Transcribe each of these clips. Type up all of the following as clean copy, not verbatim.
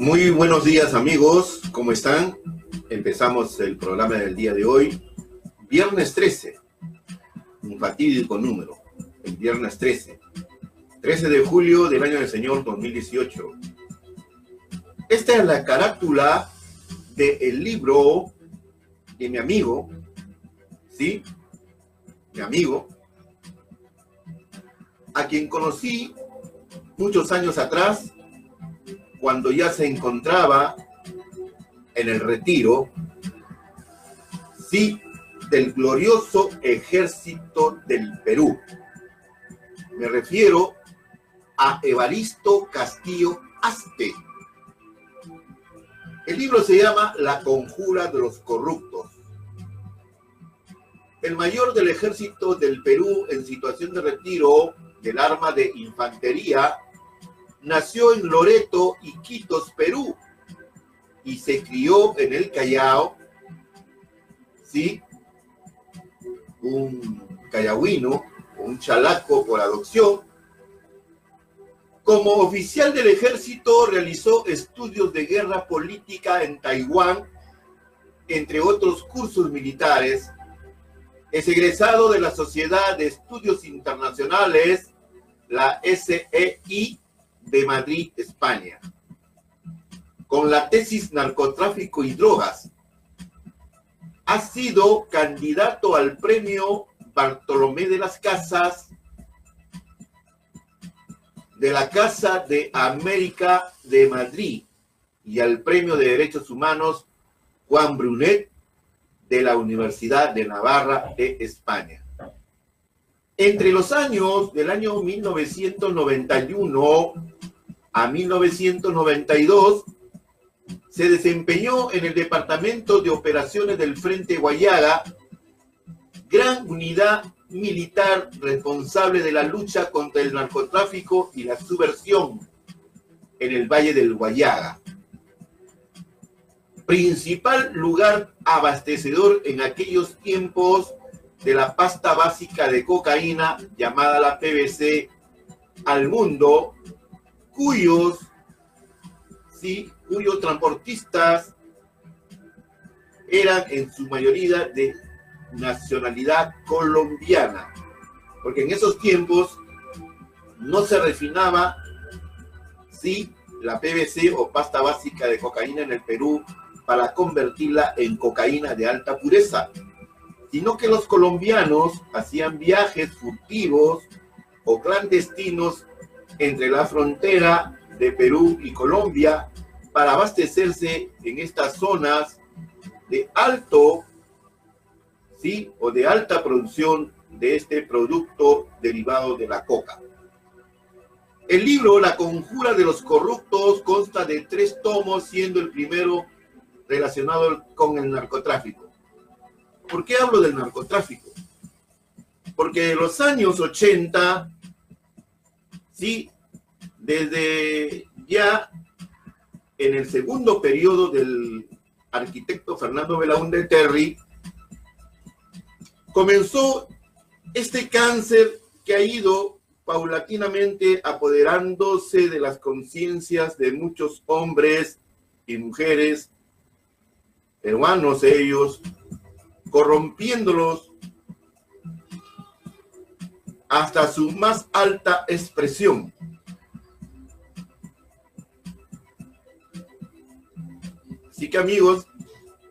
Muy buenos días, amigos, ¿cómo están? Empezamos el programa del día de hoy, viernes 13, un fatídico número, el viernes 13 de julio del año del Señor 2018. Esta es la carátula del libro de mi amigo, ¿sí? Mi amigo, a quien conocí muchos años atrás, cuando ya se encontraba en el retiro, sí, del glorioso ejército del Perú. Me refiero a Evaristo Castillo Aste. El libro se llama La conjura de los corruptos. El mayor del ejército del Perú en situación de retiro del arma de infantería nació en Loreto, Iquitos, Perú, y se crió en el Callao, ¿sí? Un callauino, un chalaco por adopción. Como oficial del ejército realizó estudios de guerra política en Taiwán, entre otros cursos militares. Es egresado de la Sociedad de Estudios Internacionales, la SEI, de Madrid, España, con la tesis Narcotráfico y Drogas. Ha sido candidato al premio Bartolomé de las Casas de la Casa de América de Madrid y al premio de Derechos Humanos Juan Brunet de la Universidad de Navarra de España. Entre los años del año 1991 a 1992, se desempeñó en el Departamento de Operaciones del Frente Guayaga, gran unidad militar responsable de la lucha contra el narcotráfico y la subversión en el Valle del Guayaga. Principal lugar abastecedor en aquellos tiempos de la pasta básica de cocaína llamada la PVC al mundo, cuyos transportistas eran en su mayoría de nacionalidad colombiana, porque en esos tiempos no se refinaba la PVC o pasta básica de cocaína en el Perú para convertirla en cocaína de alta pureza, sino que los colombianos hacían viajes furtivos o clandestinos entre la frontera de Perú y Colombia para abastecerse en estas zonas de alto, o de alta producción de este producto derivado de la coca. El libro La conjura de los corruptos consta de 3 tomos, siendo el primero relacionado con el narcotráfico. ¿Por qué hablo del narcotráfico? Porque en los años 80, desde ya en el segundo periodo del arquitecto Fernando Belaúnde Terry, comenzó este cáncer que ha ido paulatinamente apoderándose de las conciencias de muchos hombres y mujeres, peruanos ellos, corrompiéndolos hasta su más alta expresión. Así que, amigos,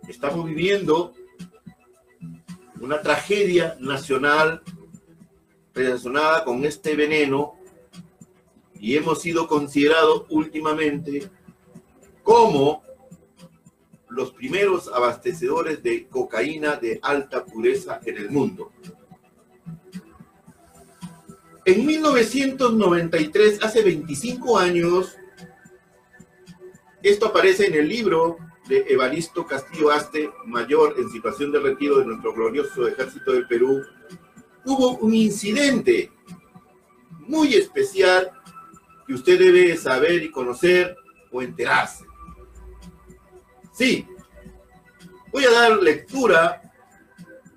estamos viviendo una tragedia nacional relacionada con este veneno y hemos sido considerados últimamente como los primeros abastecedores de cocaína de alta pureza en el mundo. En 1993, hace 25 años, esto aparece en el libro de Evaristo Castillo Aste, mayor en situación de retiro de nuestro glorioso ejército del Perú, hubo un incidente muy especial que usted debe saber y conocer o enterarse. Sí, voy a dar lectura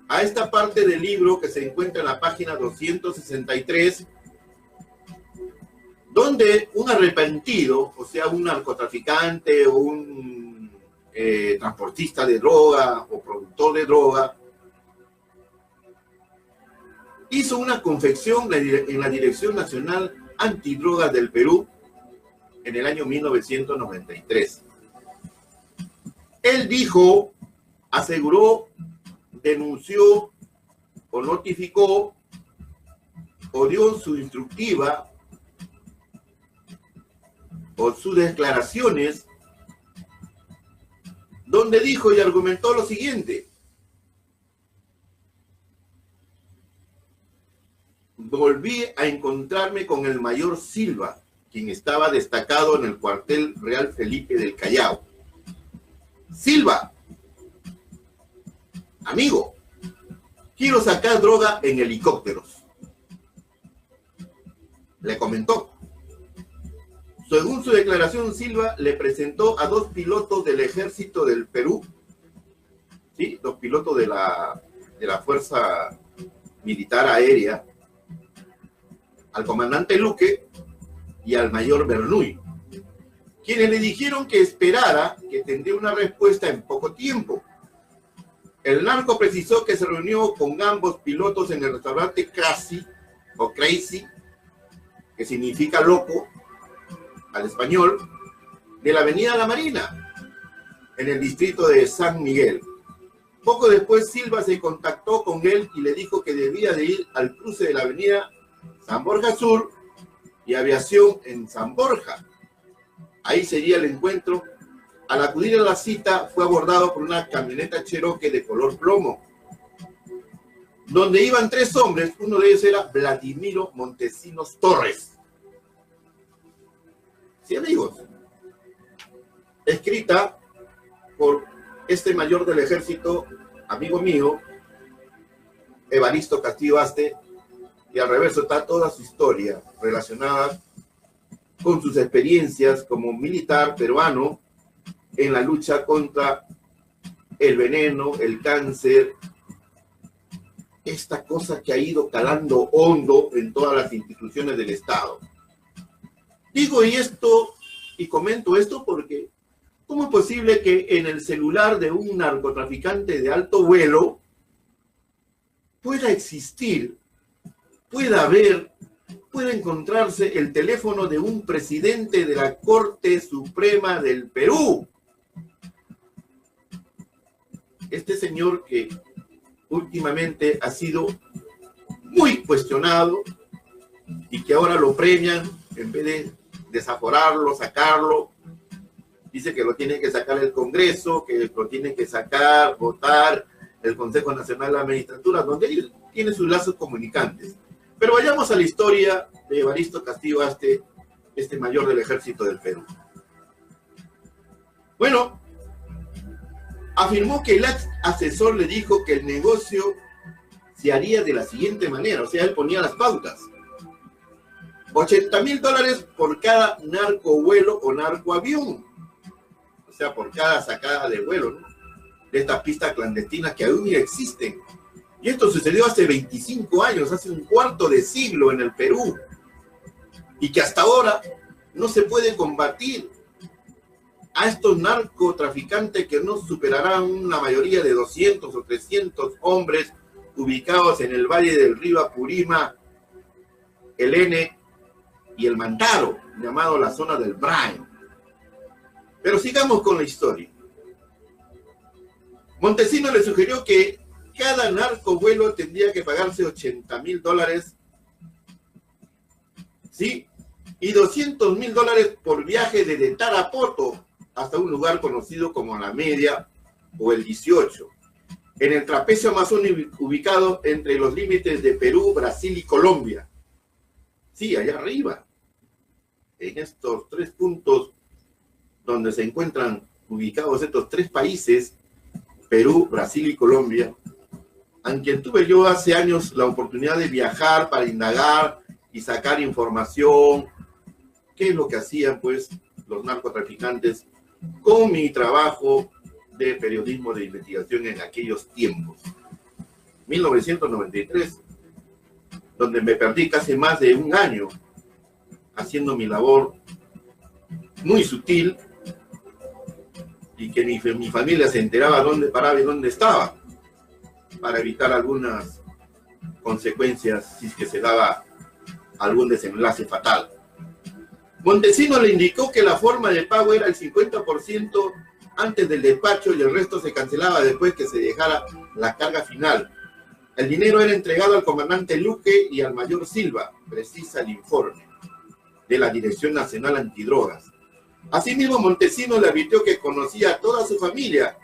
a esta parte del libro que se encuentra en la página 263, donde un arrepentido, o sea, un narcotraficante o un transportista de droga o productor de droga, hizo una confección en la Dirección Nacional Antidrogas del Perú en el año 1993. Él dijo, aseguró, denunció o notificó o dio su instructiva o sus declaraciones, donde dijo y argumentó lo siguiente: volví a encontrarme con el mayor Silva, quien estaba destacado en el cuartel Real Felipe del Callao. Silva, amigo, quiero sacar droga en helicópteros, le comentó. Según su declaración, Silva le presentó a 2 pilotos del Ejército del Perú, ¿sí? 2 pilotos de la Fuerza Militar Aérea, al comandante Luque y al mayor Bernuy, quienes le dijeron que esperara, que tendría una respuesta en poco tiempo. El narco precisó que se reunió con ambos pilotos en el restaurante Crazy, o Crazy, que significa loco al español, de la avenida La Marina, en el distrito de San Miguel. Poco después, Silva se contactó con él y le dijo que debía de ir al cruce de la avenida San Borja Sur y Aviación en San Borja. Ahí sería el encuentro. Al acudir a la cita, fue abordado por una camioneta Cherokee de color plomo, donde iban 3 hombres. Uno de ellos era Vladimiro Montesinos Torres. Sí, amigos. Escrita por este mayor del ejército, amigo mío, Evaristo Castillo Aste, y al reverso está toda su historia relacionada con sus experiencias como militar peruano en la lucha contra el veneno, el cáncer, esta cosa que ha ido calando hondo en todas las instituciones del Estado. Digo y comento esto porque ¿cómo es posible que en el celular de un narcotraficante de alto vuelo pueda existir, pueda encontrarse el teléfono de un presidente de la Corte Suprema del Perú? Este señor que últimamente ha sido muy cuestionado y que ahora lo premian en vez de desaforarlo, sacarlo. Dice que lo tiene que sacar el Congreso, que lo tiene que sacar, votar el Consejo Nacional de la Magistratura, donde él tiene sus lazos comunicantes. Pero vayamos a la historia de Evaristo Castillo Aste, este mayor del Ejército del Perú. Bueno, afirmó que el asesor le dijo que el negocio se haría de la siguiente manera, o sea, él ponía las pautas. $80,000 por cada narcovuelo o narcoavión, o sea, por cada sacada de vuelo, ¿no?, de estas pistas clandestinas que aún existen. Y esto sucedió hace 25 años, hace un cuarto de siglo en el Perú, y que hasta ahora no se puede combatir a estos narcotraficantes que no superarán una mayoría de 200 o 300 hombres ubicados en el Valle del Río Apurima, el N y el Mantaro, llamado la zona del Brain. Pero sigamos con la historia. Montesinos le sugirió que cada narcovuelo tendría que pagarse $80,000, ¿sí?, y $200,000 por viaje desde Tarapoto hasta un lugar conocido como La Media o el 18, en el trapecio amazónico ubicado entre los límites de Perú, Brasil y Colombia. Sí, allá arriba, en estos 3 puntos donde se encuentran ubicados estos 3 países, Perú, Brasil y Colombia, a quien tuve yo hace años la oportunidad de viajar para indagar y sacar información, qué es lo que hacían pues los narcotraficantes con mi trabajo de periodismo de investigación en aquellos tiempos. 1993, donde me perdí casi más de un año haciendo mi labor muy sutil y que mi familia se enteraba dónde paraba y dónde estaba para evitar algunas consecuencias si es que se daba algún desenlace fatal. Montesinos le indicó que la forma de pago era el 50% antes del despacho y el resto se cancelaba después que se dejara la carga final. El dinero era entregado al comandante Luque y al mayor Silva, precisa el informe de la Dirección Nacional Antidrogas. Asimismo, Montesinos le advirtió que conocía a toda su familia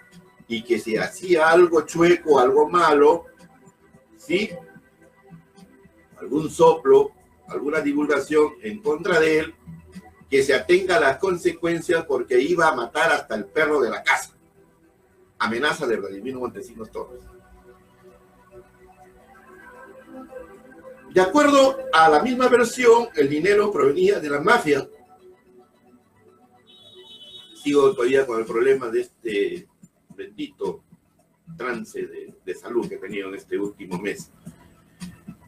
y que si hacía algo chueco, algo malo, ¿sí?, algún soplo, alguna divulgación en contra de él, que se atenga a las consecuencias porque iba a matar hasta el perro de la casa. Amenaza de Vladimiro Montesinos Torres. De acuerdo a la misma versión, el dinero provenía de la mafia. Sigo todavía con el problema de este bendito trance de salud que he tenido en este último mes.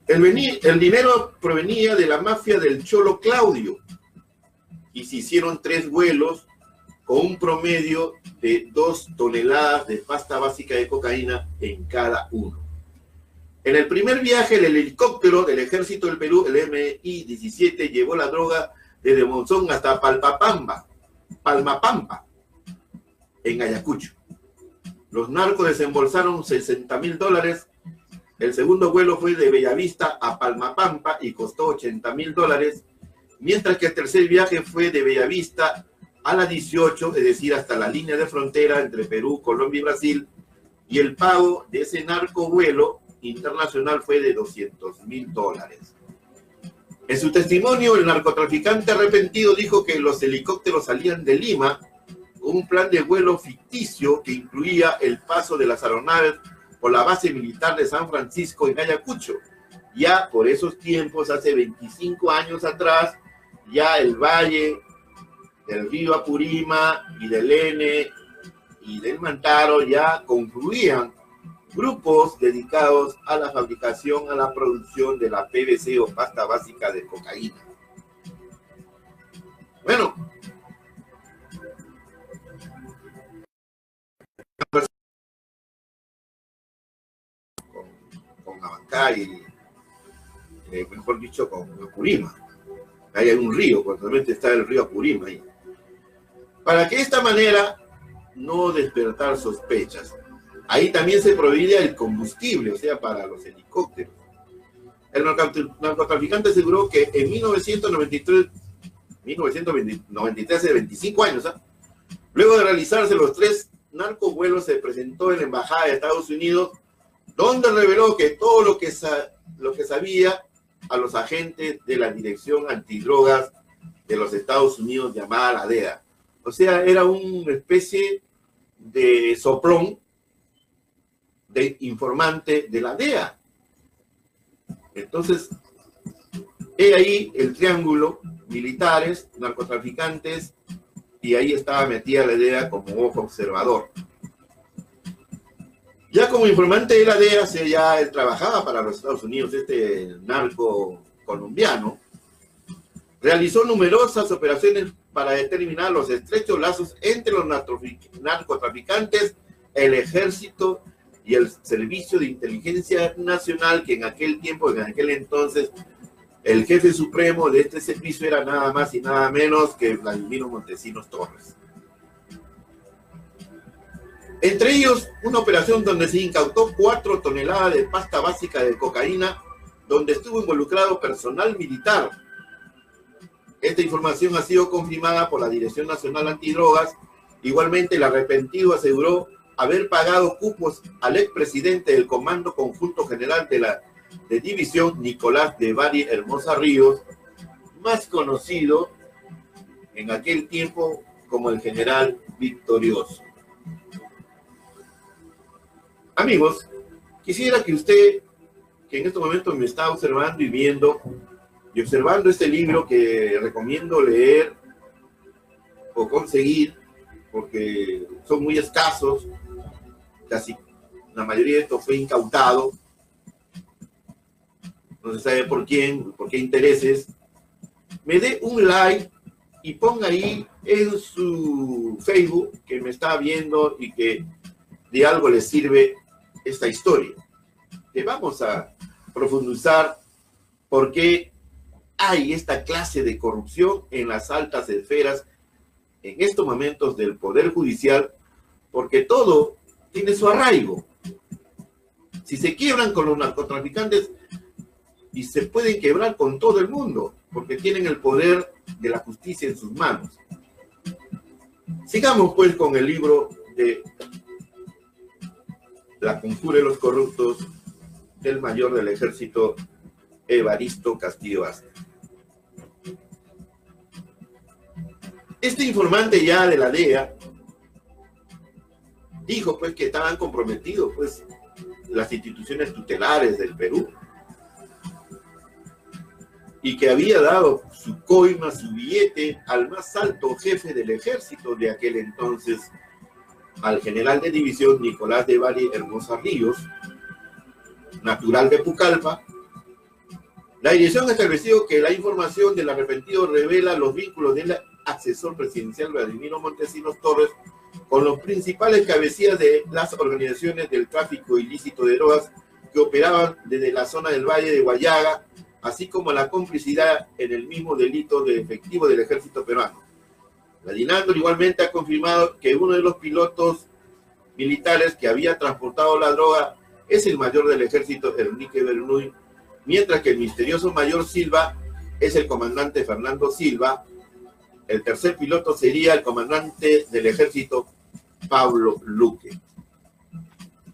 El dinero provenía de la mafia del Cholo Claudio y se hicieron 3 vuelos con un promedio de 2 toneladas de pasta básica de cocaína en cada uno. En el primer viaje, el helicóptero del Ejército del Perú, el MI-17, llevó la droga desde Monzón hasta Palmapampa, en Ayacucho. Los narcos desembolsaron $60.000. El segundo vuelo fue de Bellavista a Palmapampa y costó $80.000, mientras que el tercer viaje fue de Bellavista a la 18, es decir, hasta la línea de frontera entre Perú, Colombia y Brasil, y el pago de ese narcovuelo internacional fue de $200.000. En su testimonio, el narcotraficante arrepentido dijo que los helicópteros salían de Lima con un plan de vuelo ficticio que incluía el paso de las aeronaves por la base militar de San Francisco en Ayacucho. Ya por esos tiempos, hace 25 años atrás, ya el valle del río Apurima y del Ene y del Mantaro ya confluían grupos dedicados a la fabricación, a la producción de la PVC o pasta básica de cocaína. Bueno, con Abancay, mejor dicho, con Apurima. Ahí hay un río, realmente está el río Apurima ahí. Para que de esta manera no despertar sospechas. Ahí también se proveía el combustible, o sea, para los helicópteros. El narcotraficante aseguró que en 1993, hace 25 años, luego de realizarse los 3 narcovuelos, se presentó en la Embajada de Estados Unidos, donde reveló que todo lo que sabía a los agentes de la Dirección Antidrogas de los Estados Unidos, llamada la DEA. O sea, era una especie de soplón, de informante de la DEA. Entonces, he ahí el triángulo: militares, narcotraficantes, y ahí estaba metida la DEA como ojo observador. Ya como informante de la DEA, ya él trabajaba para los Estados Unidos, este narco colombiano, realizó numerosas operaciones para determinar los estrechos lazos entre los narcotraficantes, el ejército y el Servicio de Inteligencia Nacional, que en aquel tiempo, en aquel entonces, el jefe supremo de este servicio era nada más y nada menos que Vladimiro Montesinos Torres. Entre ellos, una operación donde se incautó 4 toneladas de pasta básica de cocaína, donde estuvo involucrado personal militar. Esta información ha sido confirmada por la Dirección Nacional Antidrogas. Igualmente, el arrepentido aseguró haber pagado cupos al expresidente del Comando Conjunto General de División, Nicolás de Bari Hermosa Ríos, más conocido en aquel tiempo como el General Victorioso. Amigos, quisiera que usted, que en estos momentos me está observando y viendo, y observando este libro que recomiendo leer o conseguir, porque son muy escasos, casi la mayoría de esto fue incautado, no se sabe por quién, por qué intereses, me dé un like y ponga ahí en su Facebook que me está viendo y que de algo le sirve esta historia. Que vamos a profundizar por qué hay esta clase de corrupción en las altas esferas en estos momentos del Poder Judicial, porque todo tiene su arraigo. Si se quiebran con los narcotraficantes, y se pueden quebrar con todo el mundo, porque tienen el poder de la justicia en sus manos. Sigamos pues con el libro de La conjura de los corruptos del mayor del ejército Evaristo Castillo Vázquez. Este informante ya de la DEA dijo pues que estaban comprometidos pues las instituciones tutelares del Perú y que había dado su coima, su billete al más alto jefe del ejército de aquel entonces, al general de división Nicolás de Valle Hermosa Ríos, natural de Pucallpa. La dirección estableció que la información del arrepentido revela los vínculos del asesor presidencial Vladimiro Montesinos Torres con los principales cabecillas de las organizaciones del tráfico ilícito de drogas que operaban desde la zona del Valle de Guayaga, así como la complicidad en el mismo delito de efectivo del ejército peruano. La DINANDOR igualmente ha confirmado que uno de los pilotos militares que había transportado la droga es el mayor del ejército, Enrique Bernuy, mientras que el misterioso mayor Silva es el comandante Fernando Silva. El tercer piloto sería el comandante del ejército, Pablo Luque.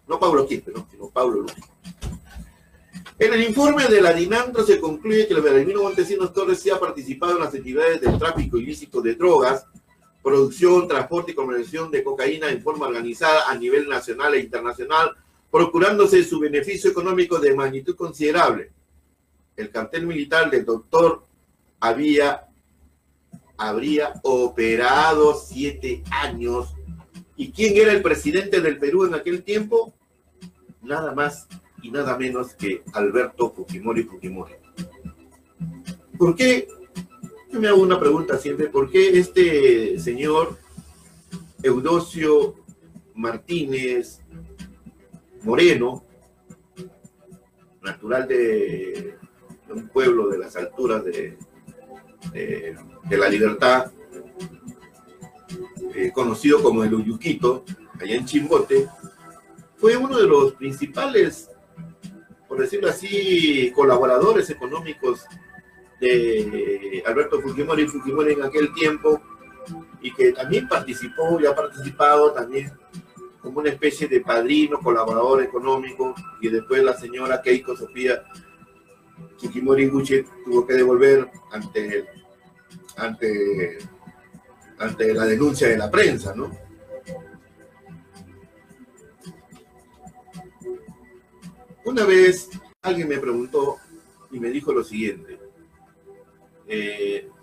No Pablo Quispe, no, sino Pablo Luque. En el informe de la DINANDOR se concluye que el Vladimiro Montesinos Torres sí ha participado en las actividades del tráfico ilícito de drogas, producción, transporte y comercialización de cocaína en forma organizada a nivel nacional e internacional, procurándose su beneficio económico de magnitud considerable. El cartel militar del doctor habría operado 7 años. ¿Y quién era el presidente del Perú en aquel tiempo? Nada más y nada menos que Alberto Fujimori Fujimori. ¿Por qué? Yo me hago una pregunta siempre. ¿Por qué este señor Eudosio Martínez Moreno, natural de un pueblo de las alturas de La Libertad, conocido como el Uyuquito, allá en Chimbote, fue uno de los principales, por decirlo así, colaboradores económicos de Alberto Fujimori en aquel tiempo, y que también participó y ha participado también como una especie de padrino, colaborador económico, y después la señora Keiko Sofía Fujimori Gucci tuvo que devolver ante la denuncia de la prensa, ¿no? Una vez alguien me preguntó y me dijo lo siguiente: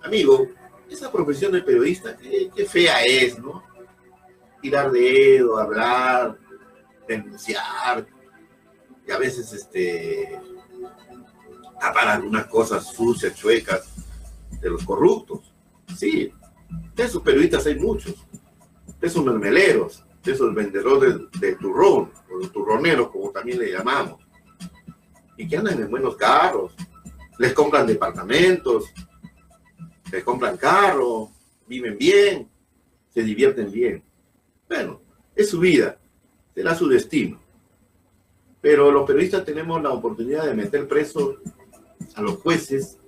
amigo, esa profesión de periodista, qué fea es, ¿no? Tirar dedo, hablar, denunciar, y a veces tapar algunas cosas sucias, chuecas de los corruptos. Sí, de esos periodistas hay muchos, de esos mermeleros, de esos vendedores de turrón, o los turroneros, como también le llamamos, y que andan en buenos carros, les compran departamentos, les compran carros, viven bien, se divierten bien. Bueno, es su vida, será su destino. Pero los periodistas tenemos la oportunidad de meter preso a los jueces,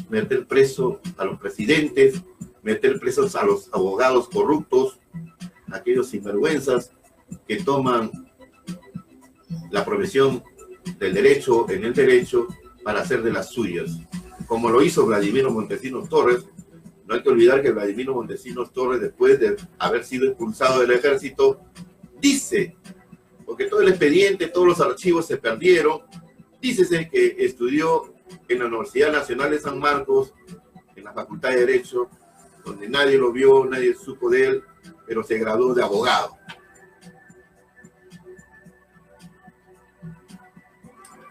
meter preso a los presidentes, meter presos a los abogados corruptos, aquellos sinvergüenzas que toman la profesión del derecho en el derecho para hacer de las suyas, como lo hizo Vladimiro Montesinos Torres. No hay que olvidar que Vladimiro Montesinos Torres, después de haber sido expulsado del ejército, dice, porque todo el expediente, todos los archivos se perdieron, dícese que estudió en la Universidad Nacional de San Marcos, en la Facultad de Derecho, donde nadie lo vio, nadie supo de él, pero se graduó de abogado.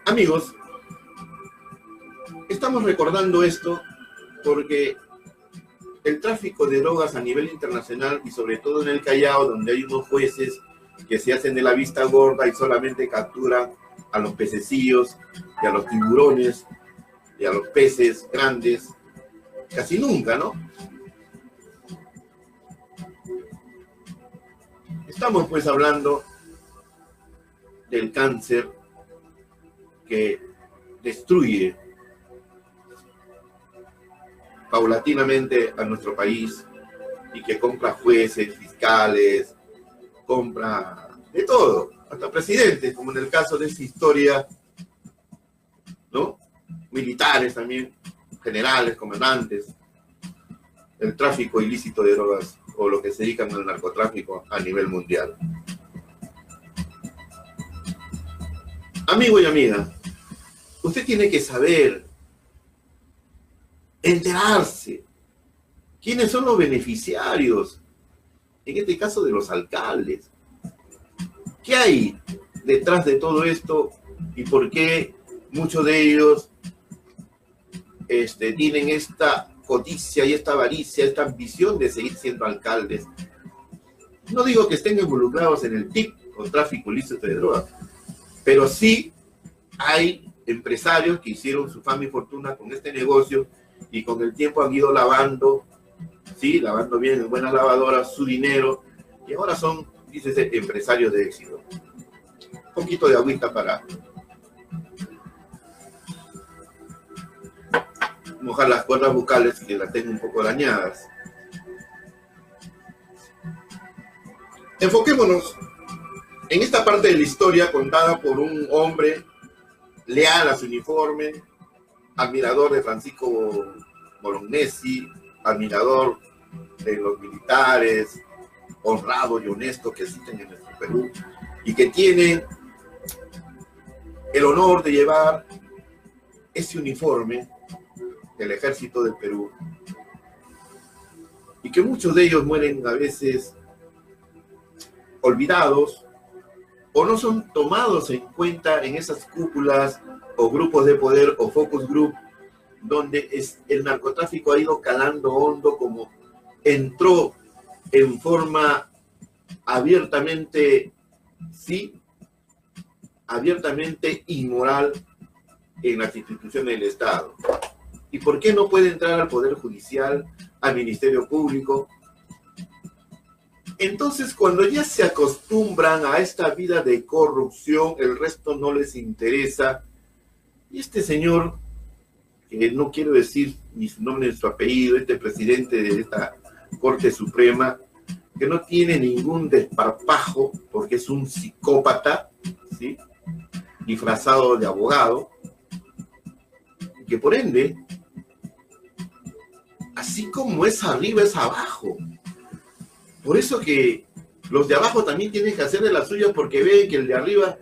Amigos, estamos recordando esto porque el tráfico de drogas a nivel internacional y sobre todo en el Callao, donde hay unos jueces que se hacen de la vista gorda y solamente capturan a los pececillos y a los tiburones y a los peces grandes, casi nunca, ¿no? Estamos pues hablando del cáncer que destruye paulatinamente a nuestro país y que compra jueces, fiscales, compra de todo, hasta presidentes, como en el caso de esta historia, ¿no? Militares también, generales, comandantes, el tráfico ilícito de drogas o lo que se dedican al narcotráfico a nivel mundial. Amigo y amiga, usted tiene que saber, enterarse, quiénes son los beneficiarios, en este caso de los alcaldes. ¿Qué hay detrás de todo esto y por qué muchos de ellos tienen esta codicia y esta avaricia, esta ambición de seguir siendo alcaldes? No digo que estén involucrados en el TIC o tráfico ilícito de drogas, pero sí hay empresarios que hicieron su fama y fortuna con este negocio y con el tiempo han ido lavando, sí, lavando bien en buenas lavadoras su dinero y ahora son, dícese, empresarios de éxito. Un poquito de agüita para mojar las cuerdas vocales que las tengo un poco dañadas. Enfoquémonos en esta parte de la historia contada por un hombre leal a su uniforme, admirador de Francisco Bolognesi, admirador de los militares, honrado y honesto que existen en nuestro Perú y que tienen el honor de llevar ese uniforme del Ejército del Perú y que muchos de ellos mueren a veces olvidados o no son tomados en cuenta en esas cúpulas o grupos de poder o focus group donde el narcotráfico ha ido calando hondo, como entró en forma abiertamente, sí, abiertamente inmoral en las instituciones del Estado. ¿Y por qué no puede entrar al Poder Judicial, al Ministerio Público? Entonces, cuando ya se acostumbran a esta vida de corrupción, el resto no les interesa. Y este señor, que no quiero decir ni su nombre ni su apellido, este presidente de esta Corte Suprema, que no tiene ningún desparpajo, porque es un psicópata, ¿sí?, disfrazado de abogado, que por ende, así como es arriba, es abajo. Por eso que los de abajo también tienen que hacer de las suyas, porque ven que el de arriba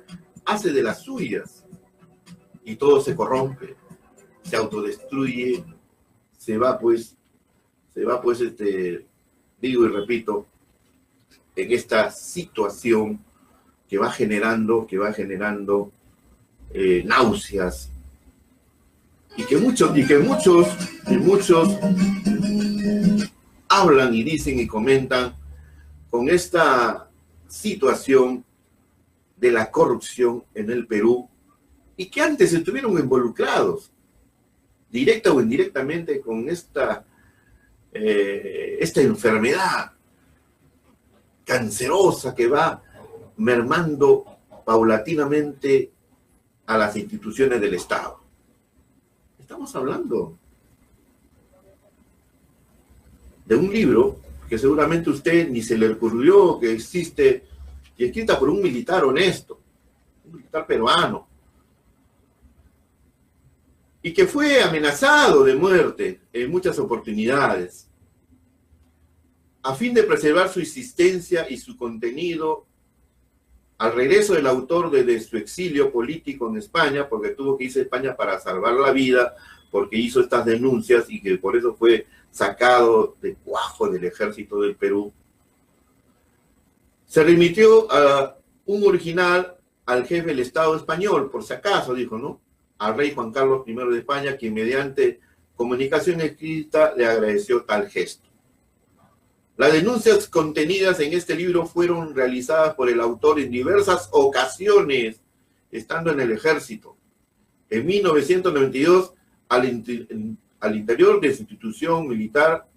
hace de las suyas. Y todo se corrompe, se autodestruye, se va pues, digo y repito, en esta situación que va generando náuseas, y que muchos hablan y dicen y comentan con esta situación de la corrupción en el Perú, y que antes estuvieron involucrados, directa o indirectamente, con esta enfermedad cancerosa que va mermando paulatinamente a las instituciones del Estado. Estamos hablando de un libro que seguramente usted ni se le ocurrió que existe, y escrita por un militar honesto, un militar peruano, y que fue amenazado de muerte en muchas oportunidades. A fin de preservar su existencia y su contenido, al regreso del autor desde su exilio político en España, porque tuvo que irse a España para salvar la vida, porque hizo estas denuncias y que por eso fue sacado de cuajo del Ejército del Perú, se remitió a un original al jefe del Estado español, por si acaso, dijo, ¿no?, al rey Juan Carlos I de España, quien mediante comunicación escrita le agradeció tal gesto. Las denuncias contenidas en este libro fueron realizadas por el autor en diversas ocasiones, estando en el ejército. En 1992, al interior de su institución militar,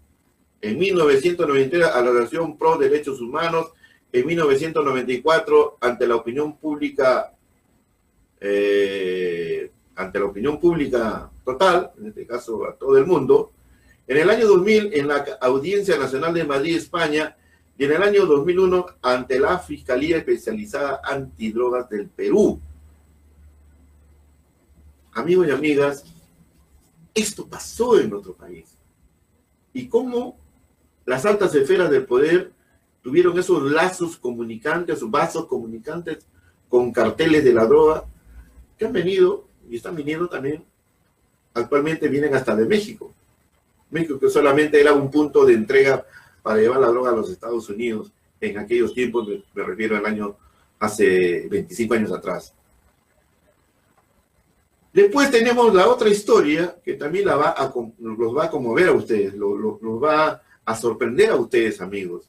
en 1993, a la Organización Pro Derechos Humanos, en 1994, ante la opinión pública total, en este caso a todo el mundo, en el año 2000 en la Audiencia Nacional de Madrid, España, y en el año 2001 ante la Fiscalía Especializada Antidrogas del Perú. Amigos y amigas, esto pasó en nuestro país. Y cómo las altas esferas del poder tuvieron esos lazos comunicantes, vasos comunicantes con carteles de la droga, que han venido y están viniendo también, actualmente vienen hasta de México. México, que solamente era un punto de entrega para llevar la droga a los Estados Unidos en aquellos tiempos, me refiero al año hace 25 años atrás. Después tenemos la otra historia que también los va a conmover a ustedes, los va a sorprender a ustedes, amigos.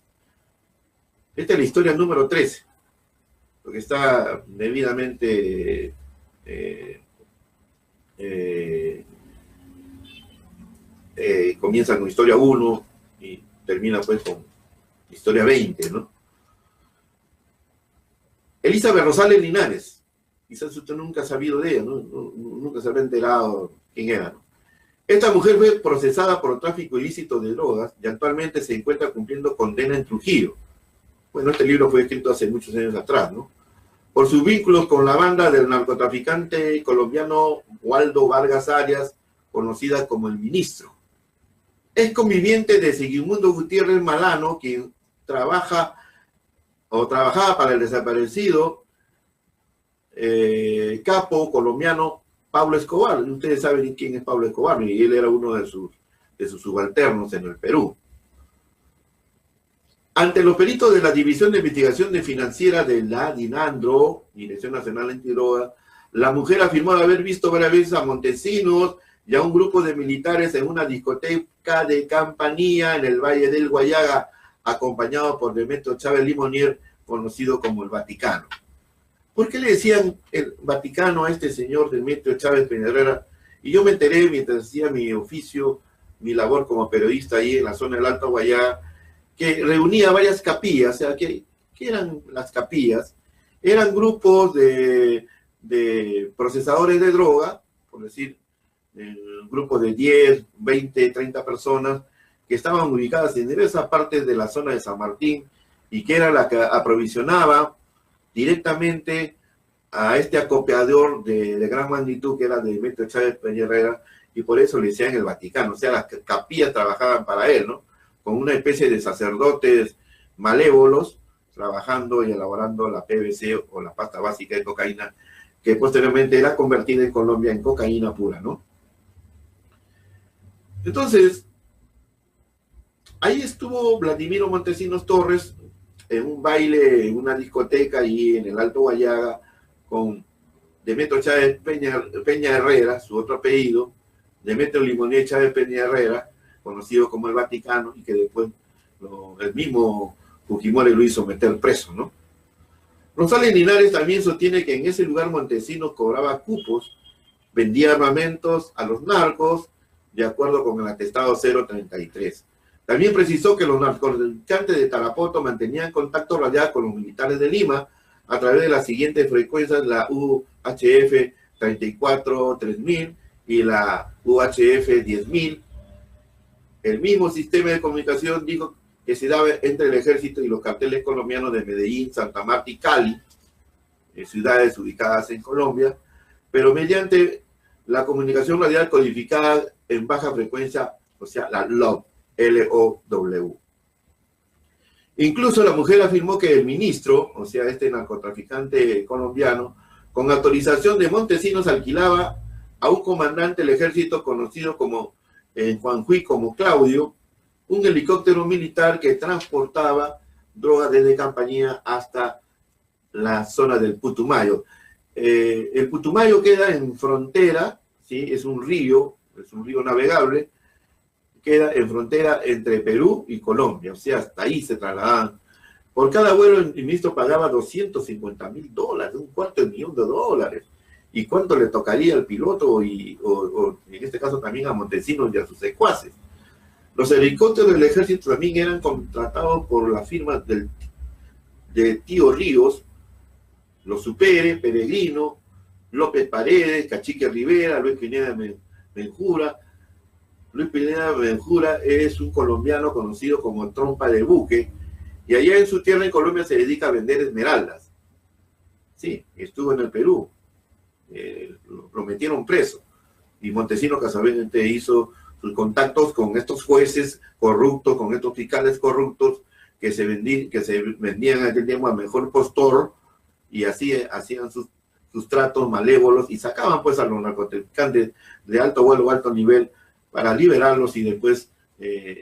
Esta es la historia número 13, porque está debidamente comienza con historia 1 y termina pues con historia 20, ¿no? Elizabeth Rosales Linares, quizás usted nunca ha sabido de ella, ¿no? Nunca se habrá enterado quién era, ¿no? Esta mujer fue procesada por tráfico ilícito de drogas y actualmente se encuentra cumpliendo condena en Trujillo. Bueno, este libro fue escrito hace muchos años atrás, ¿no? Por sus vínculos con la banda del narcotraficante colombiano Waldo Vargas Arias, conocida como el Ministro. Es conviviente de Sigismundo Gutiérrez Malano, quien trabajaba para el desaparecido capo colombiano Pablo Escobar. Y ustedes saben quién es Pablo Escobar, y él era uno de sus subalternos en el Perú. Ante los peritos de la División de Investigación Financiera de la DINANDRO, Dirección Nacional Antidroga, la mujer afirmó haber visto varias veces a Montesinos y a un grupo de militares en una discoteca de Campanilla en el Valle del Guayaga, acompañado por Demetrio Chávez Limonier, conocido como el Vaticano. ¿Por qué le decían el Vaticano a este señor Demetrio Chávez Peña? Y yo me enteré mientras hacía mi oficio, mi labor como periodista ahí en la zona del Alto Guayaga, que reunía varias capillas. O sea, ¿qué eran las capillas? Eran grupos de procesadores de droga, por decir, grupos de 10, 20, 30 personas que estaban ubicadas en diversas partes de la zona de San Martín y que era la que aprovisionaba directamente a este acopiador de gran magnitud que era de Demetrio Chávez Peña Herrera, y por eso le decían el Vaticano. O sea, las capillas trabajaban para él, ¿no? Con una especie de sacerdotes malévolos trabajando y elaborando la PBC o la pasta básica de cocaína, que posteriormente era convertida en Colombia en cocaína pura, ¿no? Entonces, ahí estuvo Vladimiro Montesinos Torres en un baile, en una discoteca ahí en el Alto Guayaga, con Demetrio Chávez Peña Herrera, su otro apellido, Demetrio Limonier Chávez Peña Herrera, conocido como el Vaticano, y que después el mismo Fujimori lo hizo meter preso, ¿no? Rosales Linares también sostiene que en ese lugar Montesinos cobraba cupos, vendía armamentos a los narcos, de acuerdo con el atestado 033. También precisó que los narcotraficantes de Tarapoto mantenían contacto radial con los militares de Lima a través de las siguientes frecuencias, la UHF 34-3000 y la UHF 10.000. El mismo sistema de comunicación dijo que se daba entre el ejército y los carteles colombianos de Medellín, Santa Marta y Cali, ciudades ubicadas en Colombia, pero mediante la comunicación radial codificada en baja frecuencia, o sea, la LOW, L-O-W. Incluso la mujer afirmó que el ministro, o sea, este narcotraficante colombiano, con autorización de Montesinos alquilaba a un comandante del ejército conocido como Juanjuy como Claudio, un helicóptero militar que transportaba drogas desde Campanilla hasta la zona del Putumayo. El Putumayo queda en frontera, ¿sí? Es un río navegable, queda en frontera entre Perú y Colombia, o sea, hasta ahí se trasladaban. Por cada vuelo el ministro pagaba $250,000, $250,000. ¿Y cuánto le tocaría al piloto o en este caso también a Montesinos y a sus secuaces? Los helicópteros del ejército también eran contratados por la firma de Tío Ríos, los Supere, Peregrino, López Paredes, Cachique Rivera, Luis Pineda Benjura. Luis Pineda Benjura es un colombiano conocido como Trompa de Buque, y allá en su tierra en Colombia se dedica a vender esmeraldas. Sí, estuvo en el Perú, lo metieron preso, y Montesinos casualmente hizo sus contactos con estos jueces corruptos, con estos fiscales corruptos que se vendían en aquel tiempo al mejor postor, y así hacían sus tratos malévolos y sacaban pues a los narcotraficantes de alto vuelo o alto nivel para liberarlos y después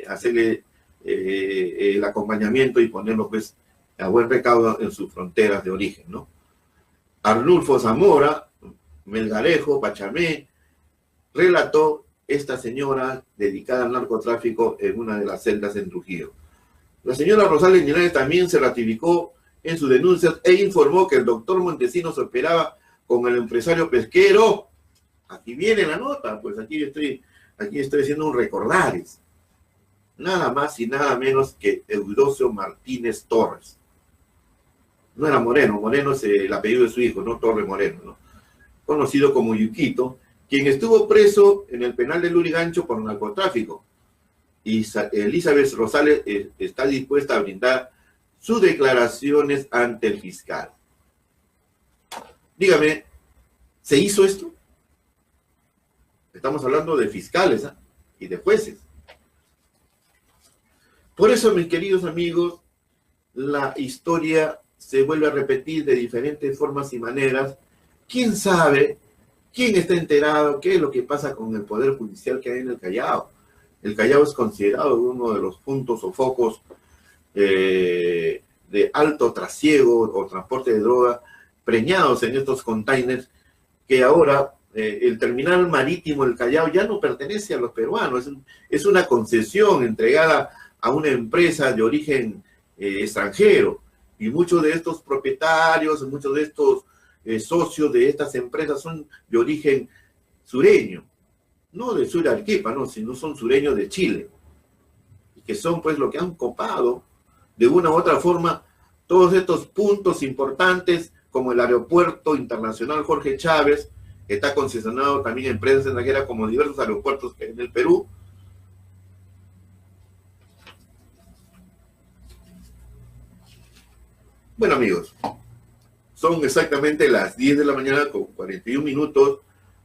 hacerle el acompañamiento y ponerlos pues a buen recaudo en sus fronteras de origen, ¿no? Arnulfo Zamora, Melgarejo, Pachamé, relató esta señora dedicada al narcotráfico en una de las celdas en Trujillo. La señora Rosales Linares también se ratificó en sus denuncias e informó que el doctor Montesinos operaba con el empresario pesquero. Aquí viene la nota, pues aquí estoy haciendo un recordaris. Nada más y nada menos que Eudosio Martínez Torres. No era Moreno, Moreno es el apellido de su hijo, no Torres Moreno, ¿no? Conocido como Yuquito, quien estuvo preso en el penal de Lurigancho por narcotráfico. Y Elizabeth Rosales está dispuesta a brindar sus declaraciones ante el fiscal. Dígame, ¿se hizo esto? Estamos hablando de fiscales y de jueces. Por eso, mis queridos amigos, la historia se vuelve a repetir de diferentes formas y maneras. ¿Quién sabe? ¿Quién está enterado? ¿Qué es lo que pasa con el Poder Judicial que hay en el Callao? El Callao es considerado uno de los puntos o focos de alto trasiego o transporte de droga preñados en estos containers que ahora el terminal marítimo del Callao ya no pertenece a los peruanos, es una concesión entregada a una empresa de origen extranjero, y muchos de estos propietarios, muchos de estos socios de estas empresas son de origen sureño, no de sur de Arequipa, no, sino son sureños de Chile, y que son pues lo que han copado de una u otra forma todos estos puntos importantes como el Aeropuerto Internacional Jorge Chávez, que está concesionado también a empresas extranjeras como diversos aeropuertos que hay en el Perú. Bueno, amigos, son exactamente las 10 de la mañana con 41 minutos.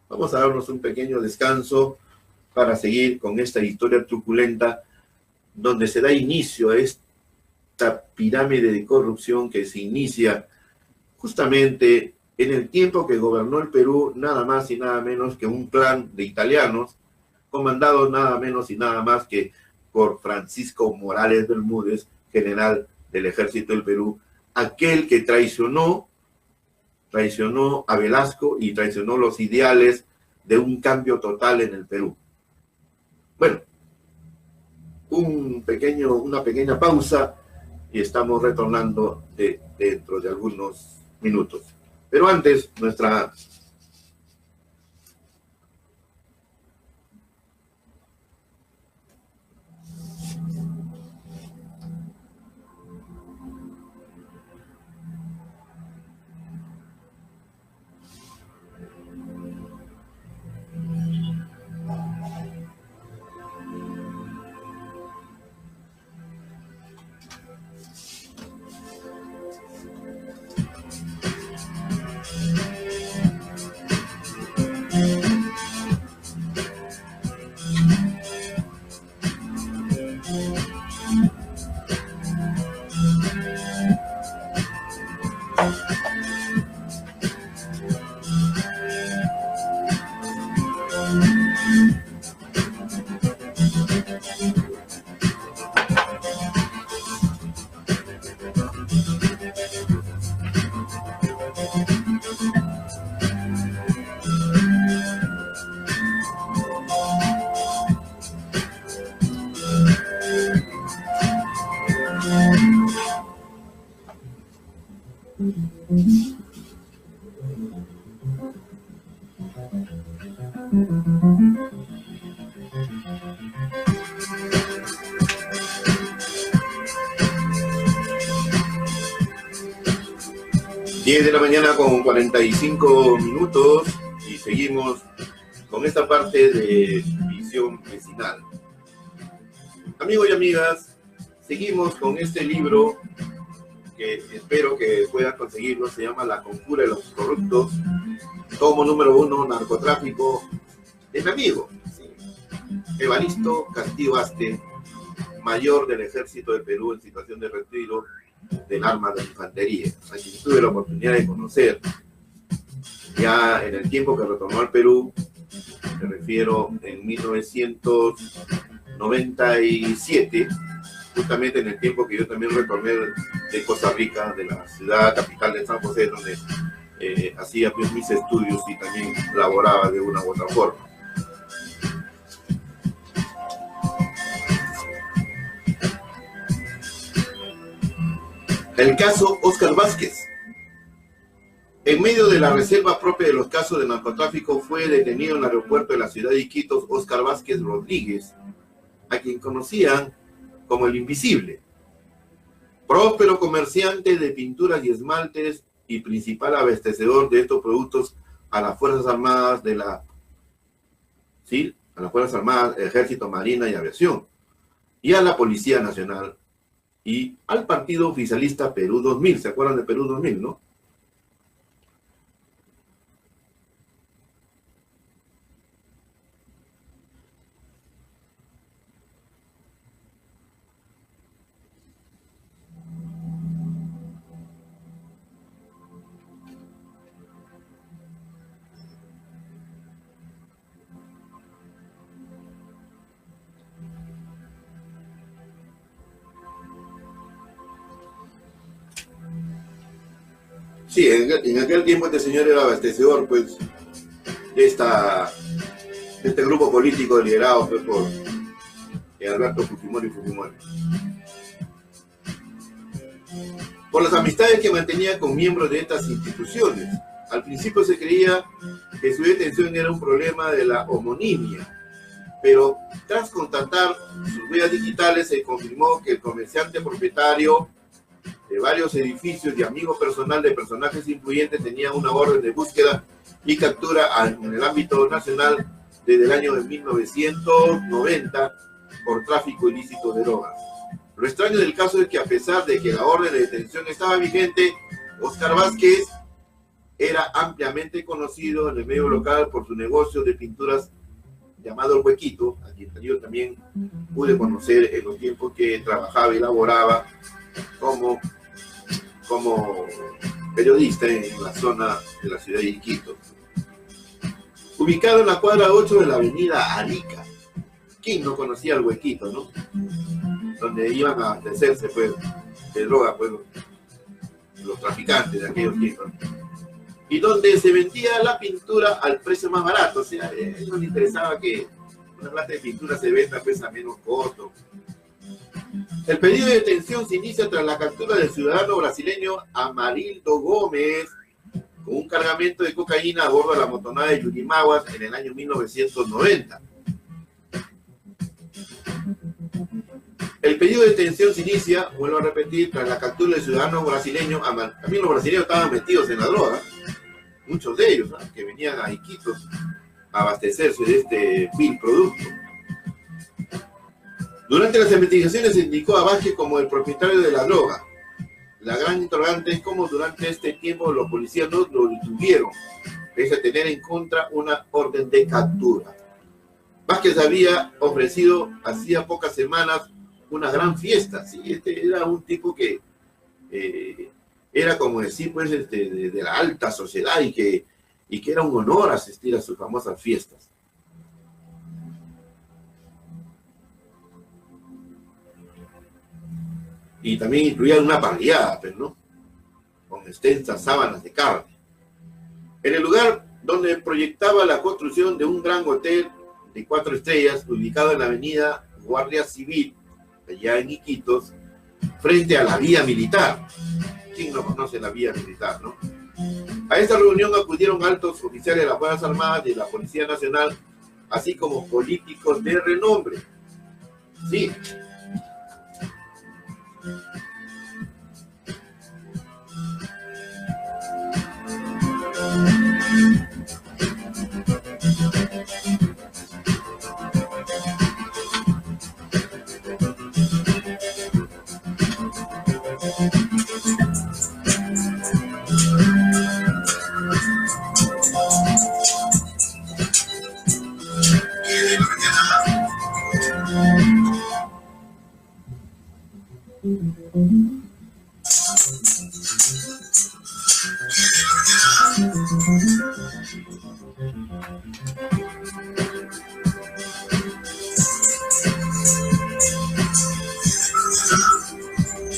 Vamos a darnos un pequeño descanso para seguir con esta historia truculenta donde se da inicio a esta pirámide de corrupción que se inicia justamente en el tiempo que gobernó el Perú nada más y nada menos que un clan de italianos comandado nada menos y nada más que por Francisco Morales Bermúdez, general del Ejército del Perú, aquel que traicionó a Velasco y traicionó los ideales de un cambio total en el Perú. Bueno, una pequeña pausa y estamos retornando dentro de algunos minutos. Pero antes, nuestra 10 de la mañana con 45 minutos y seguimos con esta parte de visión vecinal. Amigos y amigas, seguimos con este libro que espero que puedan conseguirlo. Se llama La conjura de los corruptos, tomo número 1, narcotráfico, de mi amigo Evaristo Castillo Aste, mayor del Ejército de Perú en situación de retiro del arma de infantería, a quien tuve la oportunidad de conocer ya en el tiempo que retornó al Perú. Me refiero en 1997, justamente en el tiempo que yo también retorné de Costa Rica, de la ciudad capital de San José, donde hacía pues mis estudios y también laboraba de una u otra forma. El caso Óscar Vázquez. En medio de la reserva propia de los casos de narcotráfico, fue detenido en el aeropuerto de la ciudad de Iquitos Óscar Vázquez Rodríguez, a quien conocían como el Invisible. Próspero comerciante de pinturas y esmaltes y principal abastecedor de estos productos a las Fuerzas Armadas a las Fuerzas Armadas, Ejército, Marina y Aviación, y a la Policía Nacional, y al partido oficialista Perú 2000. ¿Se acuerdan de Perú 2000, no? Sí, en aquel tiempo este señor era abastecedor, pues, de este grupo político liderado pues, por Alberto Fujimori. Por las amistades que mantenía con miembros de estas instituciones. Al principio se creía que su detención era un problema de la homonimia, pero tras constatar sus huellas digitales se confirmó que el comerciante propietario de varios edificios y amigo personal de personajes influyentes tenía una orden de búsqueda y captura en el ámbito nacional desde el año de 1990 por tráfico ilícito de drogas. Lo extraño del caso es que a pesar de que la orden de detención estaba vigente, Óscar Vázquez era ampliamente conocido en el medio local por su negocio de pinturas llamado El Huequito, a quien yo también pude conocer en los tiempos que trabajaba y laboraba como periodista en la zona de la ciudad de Iquitos. Ubicado en la cuadra 8 de la avenida Arica. ¿Quién no conocía El Huequito, no? Donde iban a abastecerse pues, de droga pues, los traficantes de aquellos tiempos. Y donde se vendía la pintura al precio más barato. O sea, a ellos les interesaba que una plata de pintura se venda pues, a menos costo. El pedido de detención se inicia tras la captura del ciudadano brasileño Amarildo Gómez con un cargamento de cocaína a bordo de la motonada de Yurimaguas en el año 1990. El pedido de detención se inicia, vuelvo a repetir, tras la captura del ciudadano brasileño. También los brasileños estaban metidos en la droga, muchos de ellos, ¿no?, que venían a Iquitos a abastecerse de este vil producto. Durante las investigaciones se indicó a Vázquez como el propietario de la droga. La gran interrogante es cómo durante este tiempo los policías no lo detuvieron, pese a tener en contra una orden de captura. Vázquez había ofrecido hacía pocas semanas una gran fiesta. ¿Sí? Este era un tipo que era como decir pues de la alta sociedad y que era un honor asistir a sus famosas fiestas. Y también incluía una parrillada, pues, ¿no?, con extensas sábanas de carne. En el lugar donde proyectaba la construcción de un gran hotel de 4 estrellas, ubicado en la avenida Guardia Civil, allá en Iquitos, frente a la vía militar. ¿quién no conoce la vía militar, no? A esta reunión acudieron altos oficiales de las Fuerzas Armadas y de la Policía Nacional, así como políticos de renombre. Sí.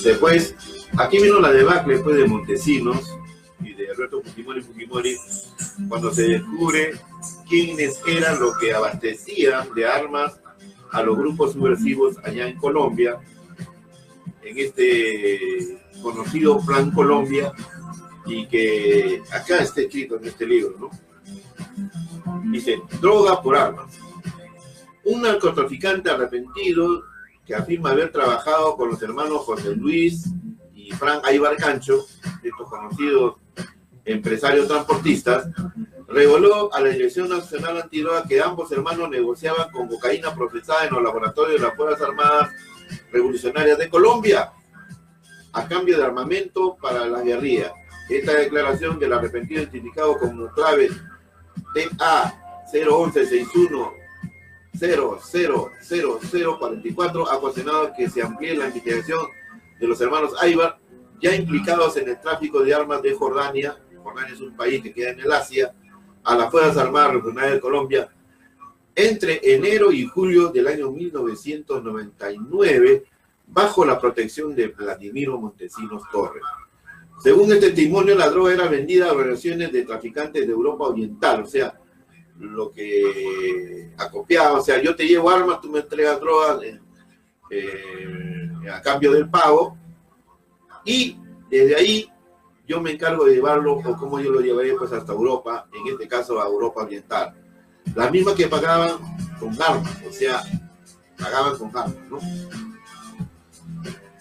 Después, aquí vino la debacle después de Montesinos y de Alberto Fujimori, cuando se descubre quiénes eran los que abastecían de armas a los grupos subversivos allá en Colombia, en este conocido Plan Colombia, y que acá está escrito en este libro, ¿no? Dice, droga por armas. Un narcotraficante arrepentido que afirma haber trabajado con los hermanos José Luis y Frank Aybar Cancho, estos conocidos empresarios transportistas, reveló a la Dirección Nacional Antidroga que ambos hermanos negociaban con cocaína procesada en los laboratorios de las Fuerzas Armadas Revolucionarias de Colombia, a cambio de armamento para las guerrillas. Esta declaración del arrepentido, identificado como clave TA 01161 000044, ha ocasionado que se amplíe la investigación de los hermanos Aybar, ya implicados en el tráfico de armas de Jordania. Jordania es un país que queda en el Asia, a las Fuerzas Armadas Revolucionarias de Colombia, entre enero y julio del año 1999, bajo la protección de Vladimiro Montesinos Torres. Según el testimonio, la droga era vendida a organizaciones de traficantes de Europa Oriental, o sea, lo que acopiaba, o sea, yo te llevo armas, tú me entregas drogas a cambio del pago, y desde ahí yo me encargo de llevarlo, o como yo lo llevaré pues hasta Europa, en este caso a Europa Oriental. Las mismas que pagaban con armas, o sea, pagaban con armas, ¿no?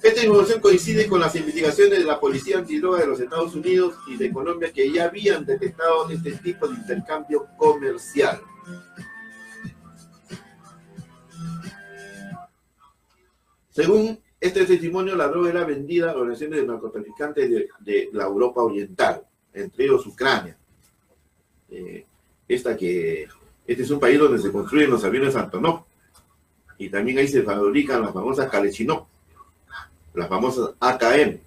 Esta información coincide con las investigaciones de la Policía Antidroga de los Estados Unidos y de Colombia, que ya habían detectado este tipo de intercambio comercial. Según este testimonio, la droga era vendida a organizaciones de narcotraficantes de la Europa Oriental, entre ellos Ucrania. Este es un país donde se construyen los aviones Antonov, y también ahí se fabrican las famosas Kalashnikov, las famosas AKM.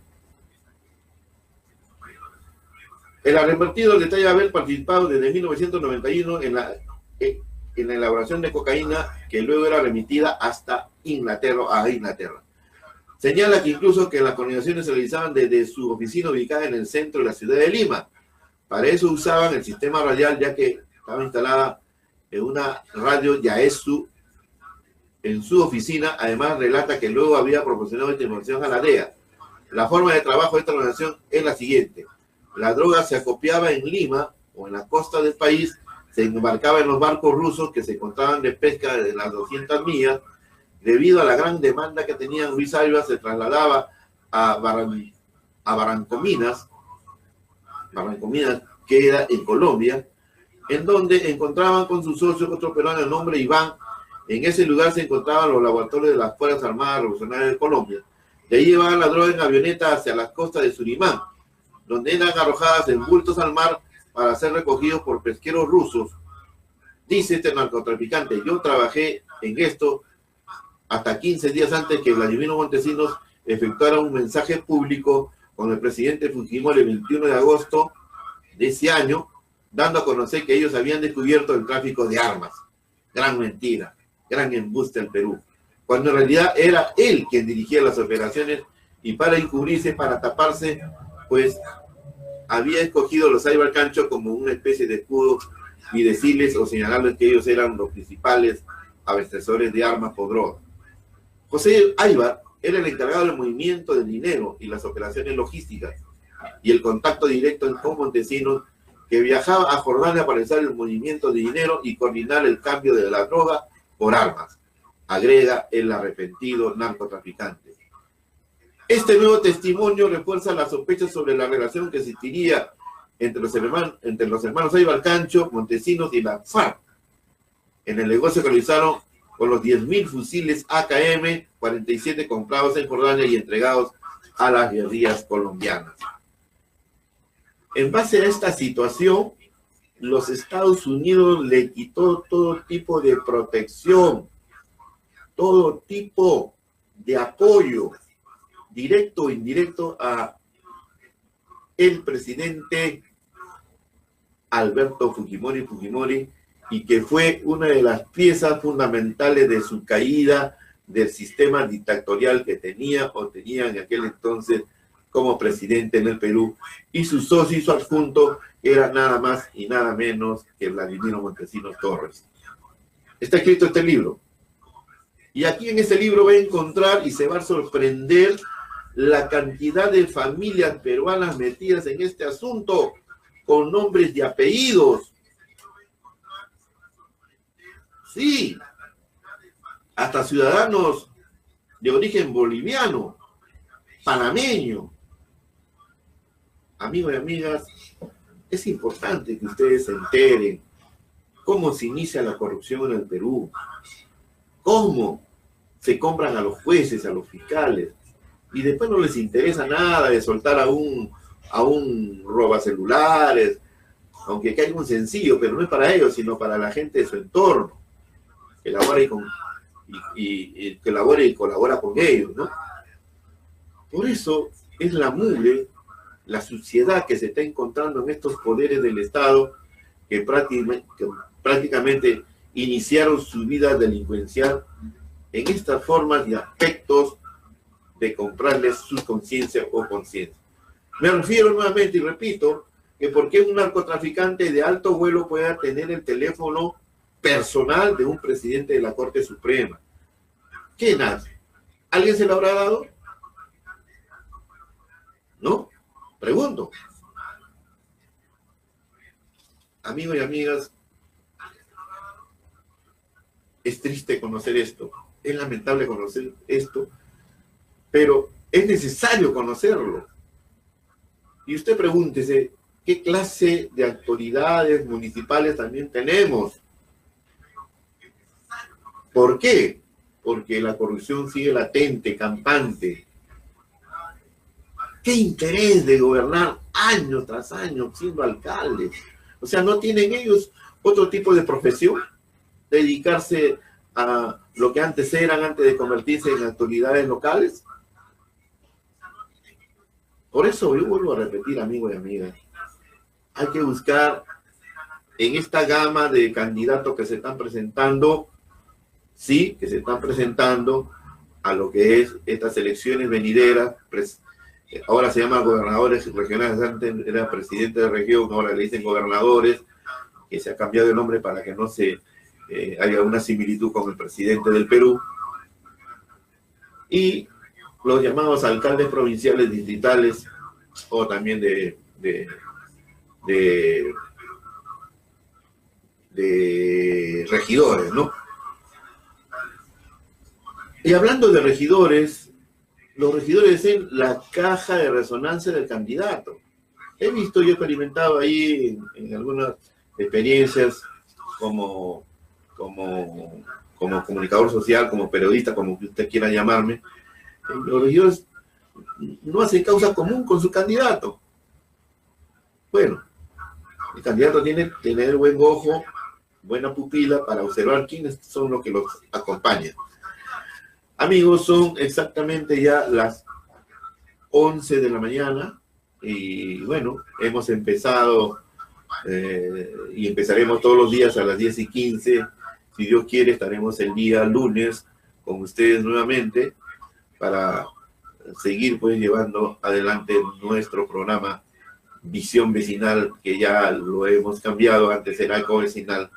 El arrepentido detalla haber participado desde 1991 en la elaboración de cocaína, que luego era remitida hasta Inglaterra. Señala que incluso que las coordinaciones se realizaban desde su oficina ubicada en el centro de la ciudad de Lima. Para eso usaban el sistema radial, ya que estaba instalada en una radio Yaesu en su oficina. Además, relata que luego había proporcionado esta información a la DEA. La forma de trabajo de esta organización es la siguiente: la droga se acopiaba en Lima o en la costa del país, se embarcaba en los barcos rusos que se encontraban de pesca desde las 200 millas. Debido a la gran demanda que tenían, Luis Aybar se trasladaba a Barrancominas, que era en Colombia, en donde encontraban con sus socios otro peruano de nombre Iván. En ese lugar se encontraban los laboratorios de las Fuerzas Armadas Revolucionarias de Colombia. De ahí llevaban la droga en avioneta hacia las costas de Surimán, donde eran arrojadas en bultos al mar para ser recogidos por pesqueros rusos. Dice este narcotraficante: yo trabajé en esto hasta 15 días antes que Vladimiro Montesinos efectuara un mensaje público con el presidente Fujimori el 21 de agosto de ese año, dando a conocer que ellos habían descubierto el tráfico de armas. Gran mentira, gran embuste al Perú, cuando en realidad era él quien dirigía las operaciones, y para encubrirse, para taparse, pues había escogido los Aybar Cancho como una especie de escudo y decirles o señalarles que ellos eran los principales abastecedores de armas por droga. José Aybar era el encargado del movimiento del dinero y las operaciones logísticas. y el contacto directo con Montesinos, que viajaba a Jordania para realizar el movimiento de dinero y coordinar el cambio de la droga por armas, agrega el arrepentido narcotraficante. Este nuevo testimonio refuerza las sospechas sobre la relación que existiría entre los hermanos Aníbal Cancho, Montesinos y la FARC en el negocio que realizaron con los 10.000 fusiles AKM-47 comprados en Jordania y entregados a las guerrillas colombianas. En base a esta situación, los Estados Unidos le quitó todo tipo de protección, todo tipo de apoyo, directo o indirecto, a el presidente Alberto Fujimori, y que fue una de las piezas fundamentales de su caída del sistema dictatorial que tenía en aquel entonces como presidente en el Perú, y su socio y su adjunto era nada más y nada menos que Vladimiro Montesinos Torres. Está escrito este libro, y aquí en este libro va a encontrar y se va a sorprender la cantidad de familias peruanas metidas en este asunto, con nombres y apellidos. Sí, hasta ciudadanos de origen boliviano, panameño. Amigos y amigas, es importante que ustedes se enteren cómo se inicia la corrupción en el Perú, cómo se compran a los jueces, a los fiscales, y después no les interesa nada de soltar a un robacelulares, aunque caiga un sencillo, pero no es para ellos, sino para la gente de su entorno, que labora que labora y colabora con ellos, ¿no? Por eso es la mugre, la suciedad que se está encontrando en estos poderes del Estado, que prácticamente iniciaron su vida delincuencial en estas formas y aspectos de comprarles su conciencia o conciencia. Me refiero nuevamente y repito que por qué un narcotraficante de alto vuelo pueda tener el teléfono personal de un presidente de la Corte Suprema. ¿Qué nace? ¿Alguien se lo habrá dado? ¿No? Pregunto. Amigos y amigas, es triste conocer esto, es lamentable conocer esto, pero es necesario conocerlo. Y usted pregúntese, ¿qué clase de autoridades municipales también tenemos? ¿Por qué? Porque la corrupción sigue latente, campante. ¿Qué interés de gobernar año tras año siendo alcaldes? O sea, ¿no tienen ellos otro tipo de profesión? ¿Dedicarse a lo que antes eran, antes de convertirse en autoridades locales? Por eso yo vuelvo a repetir, amigos y amigas, hay que buscar en esta gama de candidatos que se están presentando, sí, que se están presentando a lo que es estas elecciones venideras. Ahora se llaman gobernadores regionales, antes era presidente de región, ahora le dicen gobernadores, que se ha cambiado de nombre para que no se haya una similitud con el presidente del Perú. Y los llamados alcaldes provinciales, distritales, o también de regidores, ¿no? Y hablando de regidores, los regidores en la caja de resonancia del candidato. He visto, yo he experimentado ahí en algunas experiencias como comunicador social, como periodista, como usted quiera llamarme. Los regidores no hacen causa común con su candidato. Bueno, el candidato tiene que tener buen ojo, buena pupila para observar quiénes son los que los acompañan. Amigos, son exactamente ya las 11 de la mañana y bueno, hemos empezado y empezaremos todos los días a las 10:15. Si Dios quiere, estaremos el día lunes con ustedes nuevamente para seguir pues llevando adelante nuestro programa Visión Vecinal, que ya lo hemos cambiado, antes era Eco Vecinal.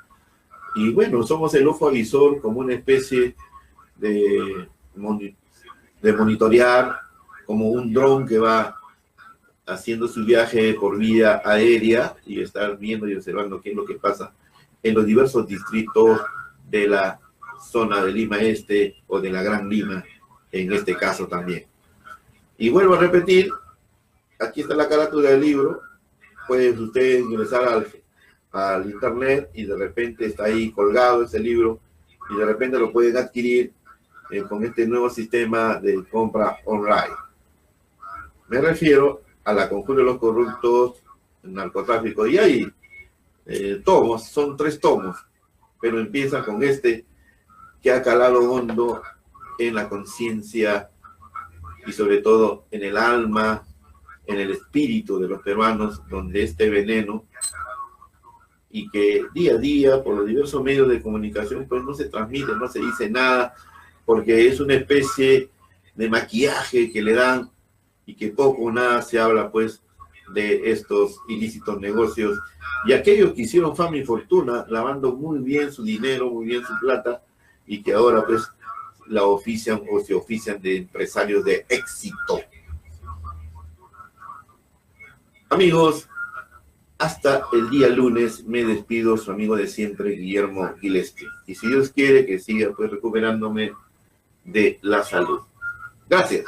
Y bueno, somos el ojo avisor, como una especie de monitorear, como un dron que va haciendo su viaje por vía aérea y estar viendo y observando qué es lo que pasa en los diversos distritos de la zona de Lima Este o de la Gran Lima, en este caso también. Y vuelvo a repetir, aquí está la carátula del libro, pueden ustedes ingresar al internet y de repente está ahí colgado ese libro y de repente lo pueden adquirir con este nuevo sistema de compra online. Me refiero a La Conjura de los Corruptos, el narcotráfico, y hay tomos, son 3 tomos, pero empieza con este que ha calado hondo en la conciencia y sobre todo en el alma, en el espíritu de los peruanos, donde este veneno, y que día a día por los diversos medios de comunicación pues no se transmite, no se dice nada, porque es una especie de maquillaje que le dan y que poco o nada se habla pues de estos ilícitos negocios y aquellos que hicieron fama y fortuna lavando muy bien su dinero, muy bien su plata, y que ahora pues la ofician o se ofician de empresarios de éxito. Amigos, hasta el día lunes me despido, su amigo de siempre, Guillermo Gillespie. Y si Dios quiere que siga pues recuperándome de la salud. Gracias.